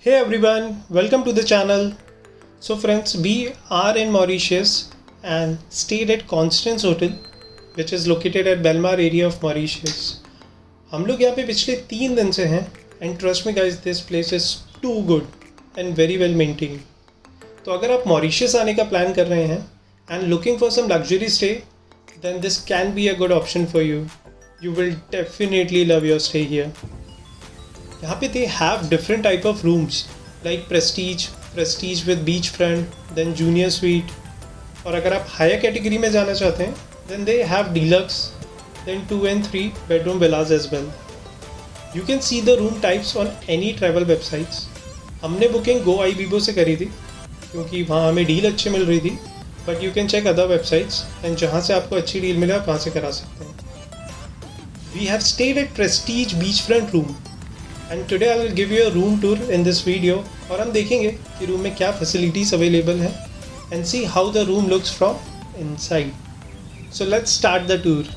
Hey everyone, welcome to the channel. So friends, we are in Mauritius and stayed at Constance Hotel, which is located at Belle Mare area of Mauritius. हम लोग यहाँ पे पिछले 3 दिन से हैं and trust me guys, this place is too good and very well maintained. तो अगर आप मॉरिशस आने का प्लान कर रहे हैं and looking for some luxury stay, then this can be a good option for you. You will definitely love your stay here. यहाँ पे they have different type of rooms like prestige with beach front, then junior suite. और अगर आप higher category में जाना चाहते हैं then they have deluxe, then 2 and 3 bedroom villas as well. You can see the room types on any travel websites. हमने booking गो आई Vivo से करी थी क्योंकि वहाँ हमें डील अच्छी मिल रही थी, but you can check other websites and जहाँ से आपको अच्छी डील मिले आप वहाँ से करा सकते हैं. We have stayed at Prestige beach front room and today I will give you a room tour in this video. और हम देखेंगे कि रूम में क्या फैसिलिटीज़ अवेलेबल हैं and see how the room looks from inside. So let's start the tour.